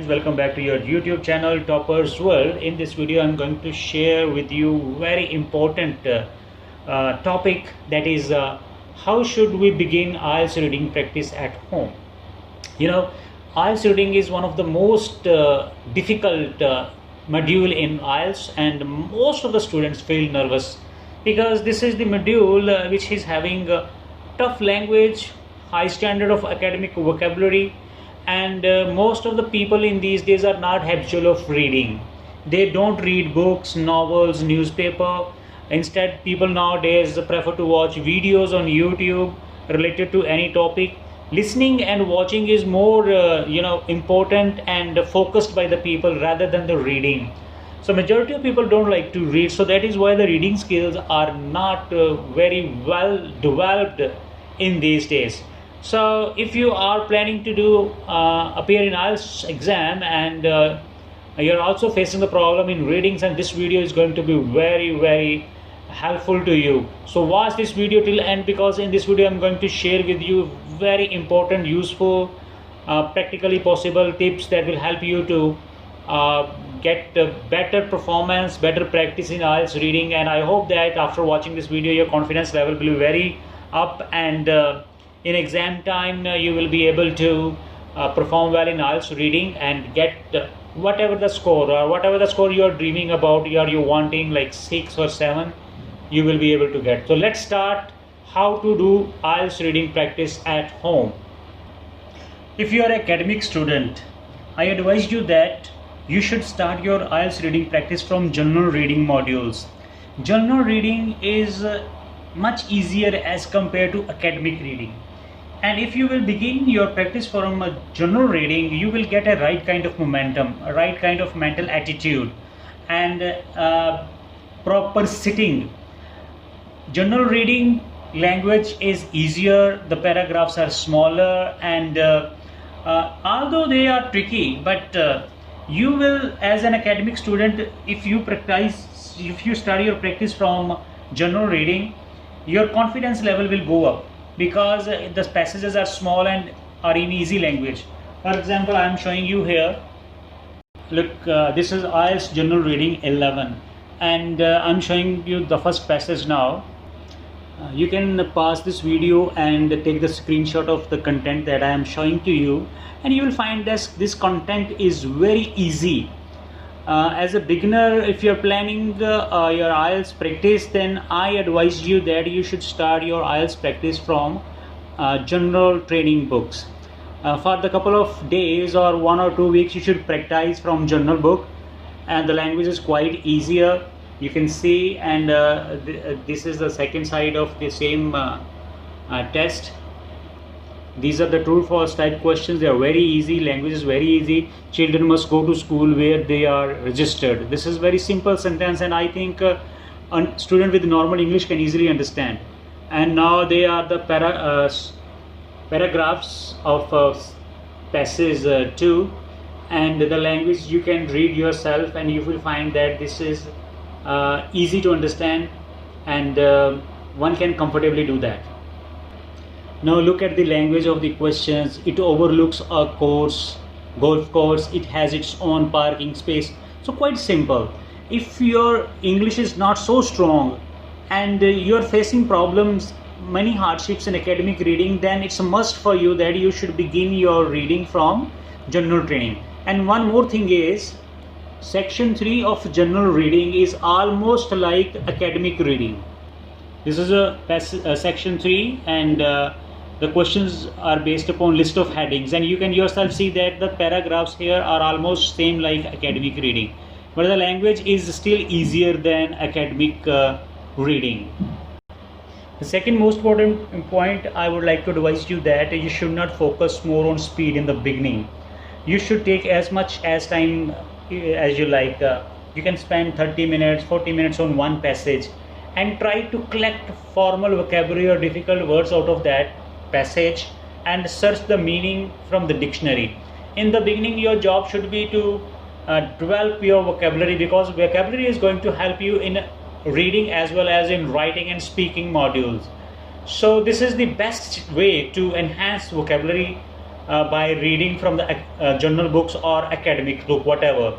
friends, welcome back to your YouTube channel Toppers World. In this video I'm going to share with you very important topic, that is how should we begin IELTS reading practice at home. You know, IELTS reading is one of the most difficult module in IELTS, and most of the students feel nervous because this is the module which is having tough language, high standard of academic vocabulary, and most of the people in these days are not habitual of reading. They don't read books, novels, newspaper. Instead, people nowadays prefer to watch videos on YouTube related to any topic. Listening and watching is more important and focused by the people rather than the reading. So majority of people don't like to read, so that is why the reading skills are not very well developed in these days. So if you are planning to do appear in IELTS exam and you're also facing the problem in readings, and this video is going to be very helpful to you. So watch this video till end, because in this video I'm going to share with you very important, useful, practically possible tips that will help you to get better performance, better practice in IELTS reading. And I hope that after watching this video your confidence level will be very up, and in exam time you will be able to perform well in IELTS reading and get whatever the score, or whatever the score you are dreaming about, you're wanting like 6 or 7, you will be able to get. So let's start how to do IELTS reading practice at home. If you are an academic student, I advise you that you should start your IELTS reading practice from general reading modules. General reading is much easier as compared to academic reading. And if you will begin your practice from a general reading, you will get a right kind of momentum, a right kind of mental attitude, and proper sitting. General reading language is easier, the paragraphs are smaller, and although they are tricky, but you will, as an academic student, if you study your practice from general reading, your confidence level will go up, because the passages are small and are in easy language. For example, I am showing you here. Look, this is IELTS General Reading 11, and I am showing you the first passage now. You can pause this video and take the screenshot of the content that I am showing to you, and you will find that this content is very easy. As a beginner, if you are planning your IELTS practice, then I advise you that you should start your IELTS practice from general training books. For the couple of days or 1 or 2 weeks, you should practice from general book, and the language is quite easier. You can see, and this is the second side of the same test. These are the true-false type questions. They are very easy. Language is very easy. Children must go to school where they are registered. This is very simple sentence, and I think a student with normal English can easily understand. And now they are the paragraphs of passage 2, and the language you can read yourself, and you will find that this is easy to understand, and one can comfortably do that. Now look at the language of the questions. It overlooks a golf course. It has its own parking space. So quite simple. If your English is not so strong and you are facing problems, many hardships in academic reading, then it's a must for you that you should begin your reading from general training. And one more thing is, section 3 of general reading is almost like academic reading. This is a section 3, and the questions are based upon list of headings, and you can yourself see that the paragraphs here are almost same like academic reading, but the language is still easier than academic reading. The second most important point I would like to advise you that you should not focus more on speed in the beginning. You should take as much as time as you like. You can spend 30 minutes, 40 minutes on one passage and try to collect formal vocabulary or difficult words out of that passage and search the meaning from the dictionary. In the beginning, your job should be to develop your vocabulary, because vocabulary is going to help you in reading as well as in writing and speaking modules. So this is the best way to enhance vocabulary by reading from the journal books or academic book, whatever.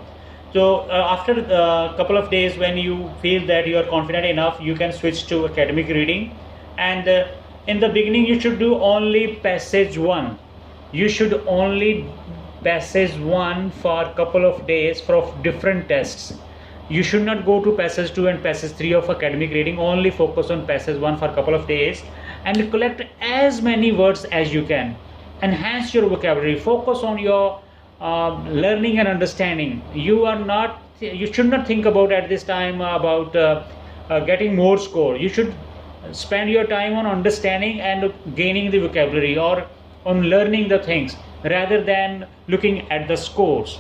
So after a couple of days, when you feel that you are confident enough, you can switch to academic reading. And in the beginning, you should do only passage 1. You should only passage 1 for a couple of days for different tests. You should not go to passage 2 and passage 3 of academic reading. Only focus on passage 1 for a couple of days and collect as many words as you can. Enhance your vocabulary. Focus on your learning and understanding. You should not think about at this time about getting more score. You should spend your time on understanding and gaining the vocabulary, or on learning the things, rather than looking at the scores.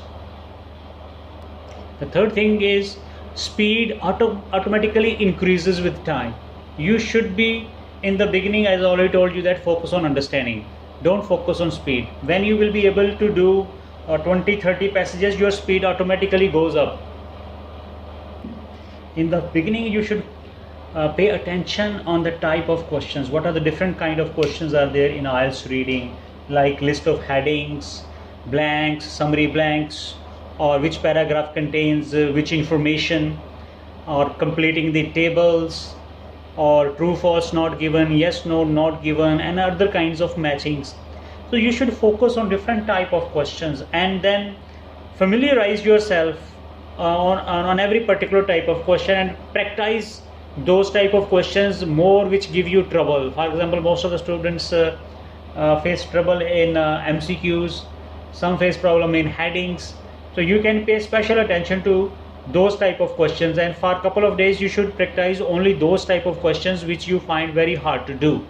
The third thing is speed automatically increases with time. You should be, in the beginning, as I already told you, that focus on understanding. Don't focus on speed. When you will be able to do 20-30 passages, your speed automatically goes up. In the beginning, you should pay attention on the type of questions. What are the different kind of questions are there in IELTS reading, like list of headings, blanks, summary blanks, or which paragraph contains which information, or completing the tables, or true false not given, yes no not given, and other kinds of matchings. So you should focus on different type of questions, and then familiarize yourself on every particular type of question, and practice those type of questions more which give you trouble. For example, most of the students face trouble in MCQs, some face problem in headings. So you can pay special attention to those type of questions, and for a couple of days you should practice only those type of questions which you find very hard to do.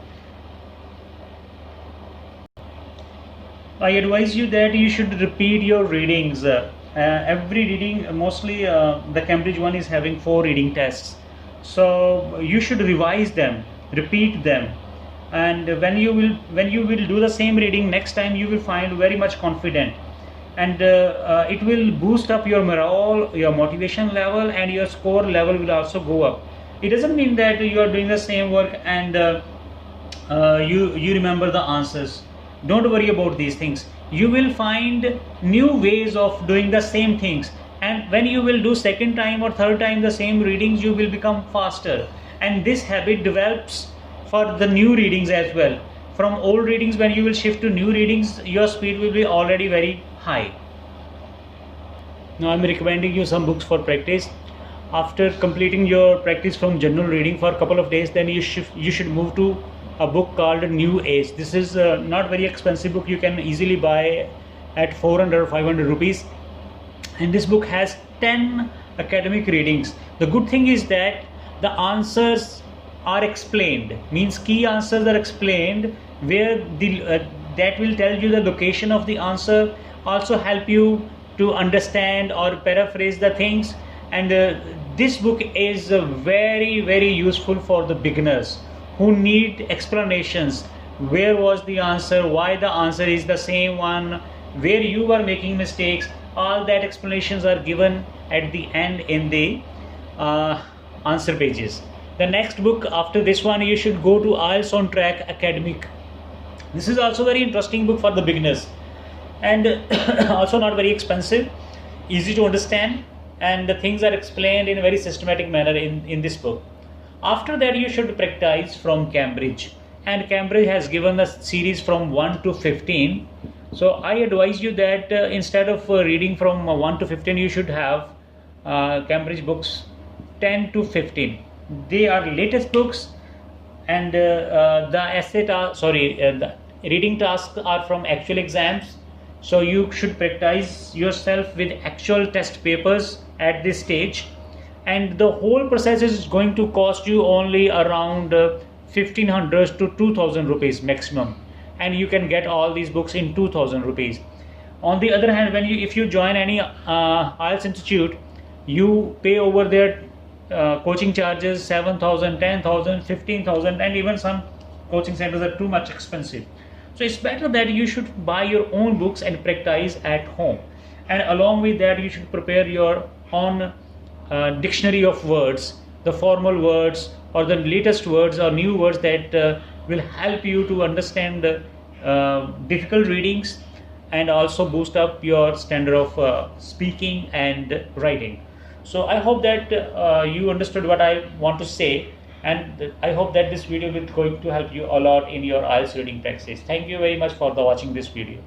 I advise you that you should repeat your readings. Every reading, mostly the Cambridge one is having 4 reading tests. So you should revise them, repeat them, and when you will do the same reading next time, you will find very much confident, and it will boost up your morale, your motivation level, and your score level will also go up. It doesn't mean that you are doing the same work and you remember the answers. Don't worry about these things. You will find new ways of doing the same things, and when you will do second time or third time the same readings, you will become faster, and this habit develops for the new readings as well. From old readings, when you will shift to new readings, your speed will be already very high. Now I'm recommending you some books for practice. After completing your practice from general reading for a couple of days, then you should move to a book called New Age. This is not very expensive book. You can easily buy at 400 or 500 rupees. And this book has 10 academic readings. The good thing is that the answers are explained, means key answers are explained, where that will tell you the location of the answer, also help you to understand or paraphrase the things. And this book is very useful for the beginners who need explanations. Where was the answer, why the answer is the same one, where you are making mistakes, all that explanations are given at the end in the answer pages. The next book after this one, you should go to IELTS on Track Academic. This is also very interesting book for the beginners, and also not very expensive, easy to understand, and the things are explained in a very systematic manner in this book. After that, you should practice from Cambridge, and Cambridge has given a series from 1 to 15. So I advise you that instead of reading from 1 to 15, you should have Cambridge books 10 to 15. They are latest books, and the reading tasks are from actual exams. So you should practice yourself with actual test papers at this stage, and the whole process is going to cost you only around 1500 to 2000 rupees maximum, and you can get all these books in 2000 rupees. On the other hand, if you join any IELTS institute, you pay over their coaching charges 7,000, 10,000, 15,000, and even some coaching centers are too much expensive. So it's better that you should buy your own books and practice at home, and along with that you should prepare your own dictionary of words, the formal words or the latest words or new words that will help you to understand difficult readings and also boost up your standard of speaking and writing. So I hope that you understood what I want to say, and I hope that this video is going to help you a lot in your IELTS reading practice. Thank you very much for the watching this video.